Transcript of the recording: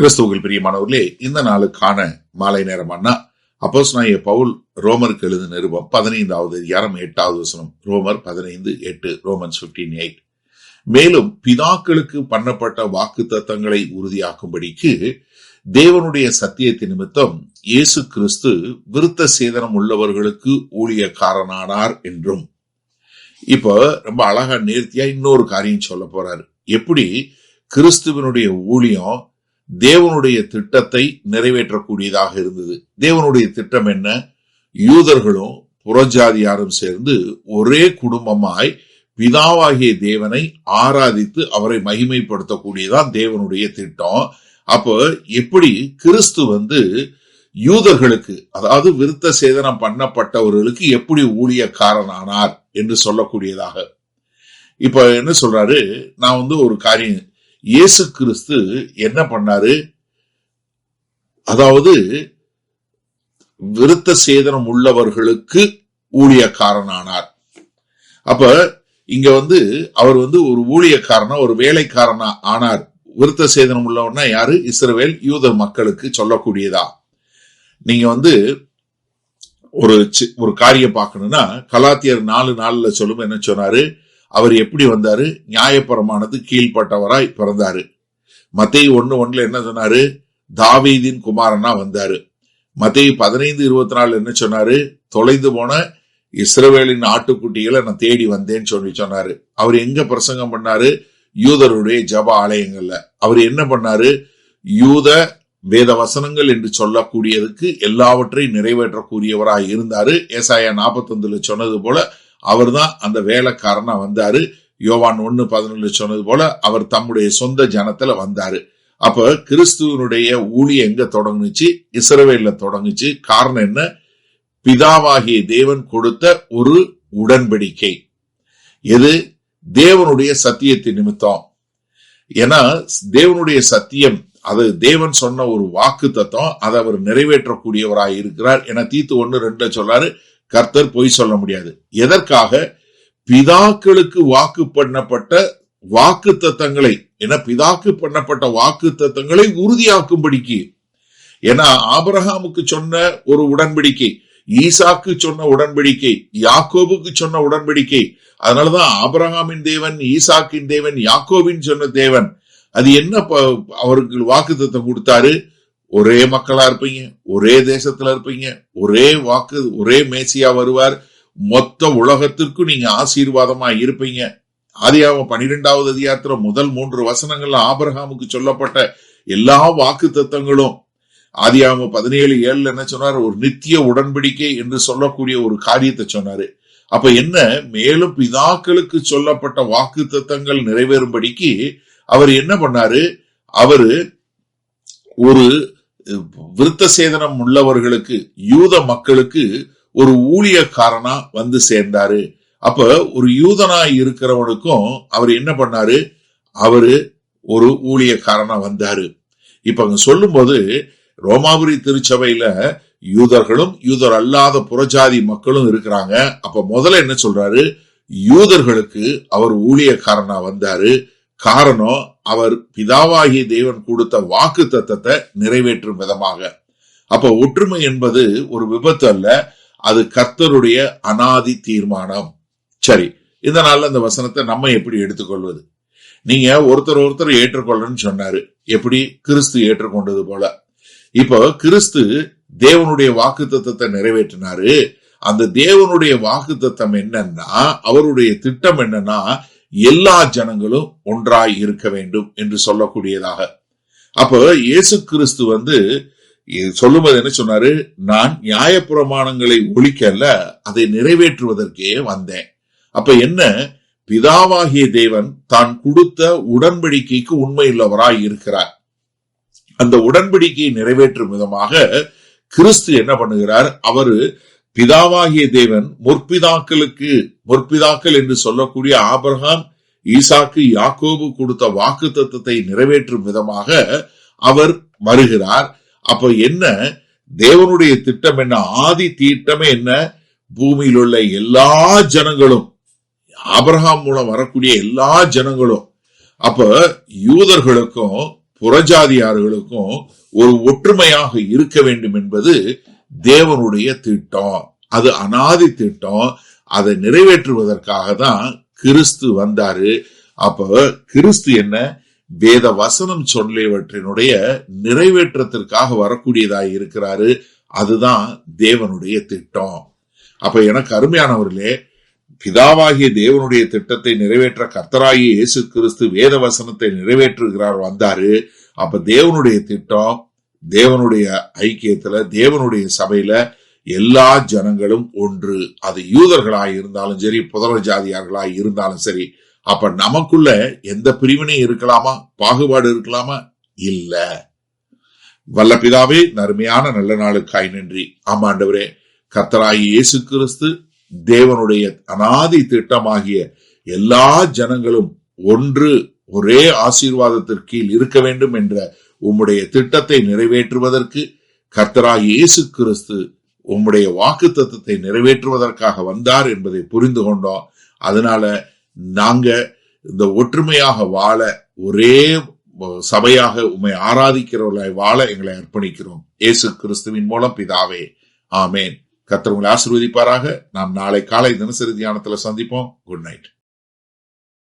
கிறிஸ்துவுக்குள் பிரியமானவர்களே, இந்த நாளுக்கான மாலை நேரமானா அப்போஸ்தலனாகிய பவுல் ரோமருக்கு எழுதின நிருபம் 15வது அதிகாரம் 8வது வசனம். ரோமர் 15:8, ரோமன்ஸ் 15:8. மேலும் பிதாக்களுக்கு பண்ணப்பட்ட வாக்குத்தத்தங்களை உறுதியாக்கும்படிக்கு தேவனுடைய சத்தியத்தின் நிமித்தம் இயேசு கிறிஸ்து விருத்த சேதனம் உள்ளவர்களுக்கு ஊழியக்காரனானார் என்றும். இப்போ ரொம்ப அழகா நேர்த்தியா இன்னொரு காரியம் சொல்ல போறாரு. எப்படி கிறிஸ்துவனுடைய ஊழியம் தேவனுடைய திட்டத்தை நிறைவேற்றக்கூடியதாக இருந்தது. தேவனுடைய திட்டம் என்ன? யூதர்களும் புறஜாதியாரும் சேர்ந்து ஒரே குடும்பமாய் பிதாவாகிய தேவனை ஆராதித்து அவரை மகிமைப்படுத்தக்கூடியதான் தேவனுடைய திட்டம். அப்போ எப்படி கிறிஸ்து யூதர்களுக்கு, அதாவது விருத்த சேதனம் பண்ணப்பட்டவர்களுக்கு எப்படி ஊழியக்காரனானார் என்று சொல்லக்கூடியதாக. இப்ப என்ன சொல்றாரு? நான் ஒரு காரியம், இயேசு கிறிஸ்து என்ன பண்ணாரு? அதாவது விருத்த சேதனம் உள்ளவர்களுக்கு ஊழியக்காரனானார். அப்ப இங்க அவர் ஒரு ஊழியக்காரனா, ஒரு வேலைக்காரனா ஆனார். விருத்த சேதனம் உள்ளவனா யாரு? இஸ்ரவேல் யூத மக்களுக்கு சொல்லக்கூடியதா. நீங்க ஒரு காரியம் பார்க்கணும்னா கலாத்தியர் 4:4 சொல்லும். என்ன சொன்னாரு? அவர் எப்படி வந்தாரு? நியாயப்பிரமாணத்து கீழ்பட்டவராய் பிறந்தாரு. மத்தேயு 1:1 என்ன சொன்னாரு? தாவீதின் குமாரனா வந்தாரு. மத்தேயு 15:24 என்ன சொன்னாரு? தொலைந்து போன இஸ்ரவேலின் ஆட்டுக்குட்டிகளை நான் தேடி வந்தேன்னு சொன்னாரு. அவர் எங்க பிரசங்கம் பண்ணாரு? யூதருடைய ஜப ஆலயங்கள்ல. அவர் என்ன பண்ணாரு? யூத வேத வசனங்கள் என்று சொல்லக்கூடியதுக்கு எல்லாவற்றையும் நிறைவேற்றக்கூடியவராய் இருந்தாரு. ஏசாயா 41 சொன்னது போல அவர் தான் அந்த வேலைக்காரனா வந்தாரு. யோவான் 1:11 சொன்னது போல அவர் தம்முடைய சொந்த ஜனத்துல வந்தாரு. அப்ப கிறிஸ்துவனுடைய ஊழியம் எங்க தொடங்குச்சு? இஸ்ரவேல்ல தொடங்குச்சு. காரணம் என்ன? பிதாவாகிய தேவன் கொடுத்த ஒரு உடன்படிக்கை. எது? தேவனுடைய சத்தியத்தின் நிமித்தம். ஏன்னா தேவனுடைய சத்தியம், அது தேவன் சொன்ன ஒரு வாக்கு தத்துவம், அதை அவர் நிறைவேற்றக்கூடியவராய் இருக்கிறார். என தீத்து 1:2 சொல்றாரு, கர்த்தர் பொய் சொல்ல முடியாது. எதற்காக? பிதாக்களுக்கு வாக்கு பண்ணப்பட்ட வாக்கு தத்தங்களை, என பிதாக்கு பண்ணப்பட்ட வாக்கு தத்தங்களை உறுதியாக்கும்படிக்கு. ஏன்னா ஆபிரகாமுக்கு சொன்ன ஒரு உடன்படிக்கை, ஈசாக்கு சொன்ன உடன்படிக்கை, யாக்கோபுக்கு சொன்ன உடன்படிக்கை. அதனாலதான் ஆபிரகாமின் தேவன், ஈசாக்கின் தேவன், யாக்கோபின் சொன்ன தேவன். அது என்ன அவருக்கு வாக்கு தத்தம் கொடுத்தாரு? ஒரே மக்களா இருப்பீங்க, ஒரே தேசத்துல இருப்பீங்க, ஒரே மேசியா வருவார், மொத்த உலகத்திற்கும் நீங்க ஆசீர்வாதமா இருப்பீங்க. ஆதியாகமம் 12வது அதிகாரத்துல முதல் 3 வசனங்கள்ல ஆபிரகாமுக்கு சொல்லப்பட்ட எல்லா வாக்கு தத்தங்களும். ஆதியாகமம் 17:7 என்ன சொன்னார்? ஒரு நித்திய உடன்படிக்கை என்று சொல்லக்கூடிய ஒரு காரியத்தை சொன்னாரு. அப்ப என்ன? மேலும் பிதாக்களுக்கு சொல்லப்பட்ட வாக்கு தத்தங்கள் நிறைவேறும்படிக்கு அவர் என்ன பண்ணாரு? அவரு ஒரு விருத்த சேதனம் உள்ளவர்களுக்கு, யூத மக்களுக்கு ஒரு ஊழியக்காரனா சேர்ந்தாரு. அப்ப ஒரு யூதனாய் இருக்கிறவனுக்கும் அவர் என்ன பண்ணாரு? அவரு ஒரு ஊழியக்காரனா வந்தாரு. இப்ப அங்க சொல்லும் போது ரோமாபுரி திருச்சபையில யூதர்களும் யூதர் அல்லாத புறஜாதி மக்களும் இருக்கிறாங்க. அப்ப முதல்ல என்ன சொல்றாரு? யூதர்களுக்கு அவர் ஊழியக்காரனா வந்தாரு. காரணம், அவர் பிதாவாகிய தேவன் கொடுத்த வாக்கு தத்தத்தை நிறைவேற்றும் விதமாக. அப்ப ஒற்றுமை என்பது ஒரு விபத்து அல்ல, அது கர்த்தருடைய அனாதி தீர்மானம். சரி, இந்த நாள்ல அந்த வசனத்தை நம்ம எப்படி எடுத்துக்கொள்வது? நீங்க ஒருத்தர் ஏற்றுக்கொள்ளன்னு சொன்னாரு. எப்படி? கிறிஸ்து ஏற்றுக்கொண்டது போல. இப்போ கிறிஸ்து தேவனுடைய வாக்கு தத்தத்தை நிறைவேற்றினாரு. அந்த தேவனுடைய வாக்கு தத்தம் என்னன்னா, அவருடைய திட்டம் என்னன்னா, எல்லா ஜனங்களும் ஒன்றாய் இருக்க வேண்டும் என்று சொல்லக்கூடியதாக. அப்ப இயேசு கிறிஸ்து சொல்லும்போது என்ன சொன்னாரு? நான் நியாயப்பிரமாணங்களை ஒழிக்கல, அதை நிறைவேற்றுவதற்கே வந்தேன். அப்ப என்ன? பிதாவாகிய தேவன் தான் கொடுத்த உடன்படிக்கைக்கு உண்மையுள்ளவராய் இருக்கிறார். அந்த உடன்படிக்கையை நிறைவேற்றும் விதமாக கிறிஸ்து என்ன பண்ணுகிறார்? அவரு பிதாவாகிய தேவன் முற்பிதாக்கள் என்று சொல்லக்கூடிய ஆபிரகாம், ஈசாக்கு, யாக்கோபு கொடுத்த வாக்கு தத்தத்தை நிறைவேற்றும் விதமாக அவர் வருகிறார். அப்ப என்ன? தேவனுடைய திட்டம் என்ன? ஆதி திட்டமே என்ன? பூமியில் உள்ள எல்லா ஜனங்களும், ஆபிரகாம் மூலம் வரக்கூடிய எல்லா ஜனங்களும், அப்ப யூதர்களுக்கும் புறஜாதியார்களுக்கும் ஒரு ஒற்றுமையாக இருக்க வேண்டும் என்பது தேவனுடைய திட்டம். அது அனாதி திட்டம். அதை நிறைவேற்றுவதற்காக தான் கிறிஸ்து வந்தாரு. அப்ப கிறிஸ்து என்ன, வேத வசனம் சொல்லியவற்றினுடைய நிறைவேற்றத்திற்காக வரக்கூடியதாய் இருக்கிறாரு. அதுதான் தேவனுடைய திட்டம். அப்ப எனக்கு அருமையானவர்களே, பிதாவாகிய தேவனுடைய திட்டத்தை நிறைவேற்ற கர்த்தராகிய இயேசு கிறிஸ்து வேத வசனத்தை நிறைவேற்றுகிறார் வந்தாரு. அப்ப தேவனுடைய திட்டம், தேவனுடைய ஐக்கியத்துல, தேவனுடைய சபையில எல்லா ஜனங்களும் ஒன்று. அது யூதர்களாய் இருந்தாலும் சரி, புதர ஜாதியார்களாய் இருந்தாலும் சரி. அப்ப நமக்குள்ள எந்த பிரிவினையும் இருக்கலாமா, பாகுபாடு இருக்கலாமா? இல்ல. வல்ல பிதாவே, நன்மையான நல்ல நாளுக்காய் நன்றி. ஆமாண்டவரே, கர்த்தராகிய இயேசு கிறிஸ்து தேவனுடைய அனாதி திட்டமாகிய எல்லா ஜனங்களும் ஒன்று, ஒரே ஆசீர்வாதத்திற்கு கீழ் இருக்க வேண்டும் என்ற உம்முடைய திட்டத்தை நிறைவேற்றுவதற்கு கர்த்தராகிய இயேசு கிறிஸ்து உம்முடைய வாக்குத்தத்தத்தை நிறைவேற்றுவதற்காக வந்தார் என்பதை புரிந்து கொண்டோம். அதனால நாங்க இந்த ஒற்றுமையாக வாழ, ஒரே சபையாக உம்மை ஆராதிக்கிறவர்களாய் வாழ எங்களை அர்ப்பணிக்கிறோம். இயேசு கிறிஸ்துவின் மூலம் பிதாவே, ஆமேன். கர்த்தர் உங்களை ஆசீர்வதிப்பாராக. நாம் நாளை காலை தினசரி தியானத்துல சந்திப்போம். Good night.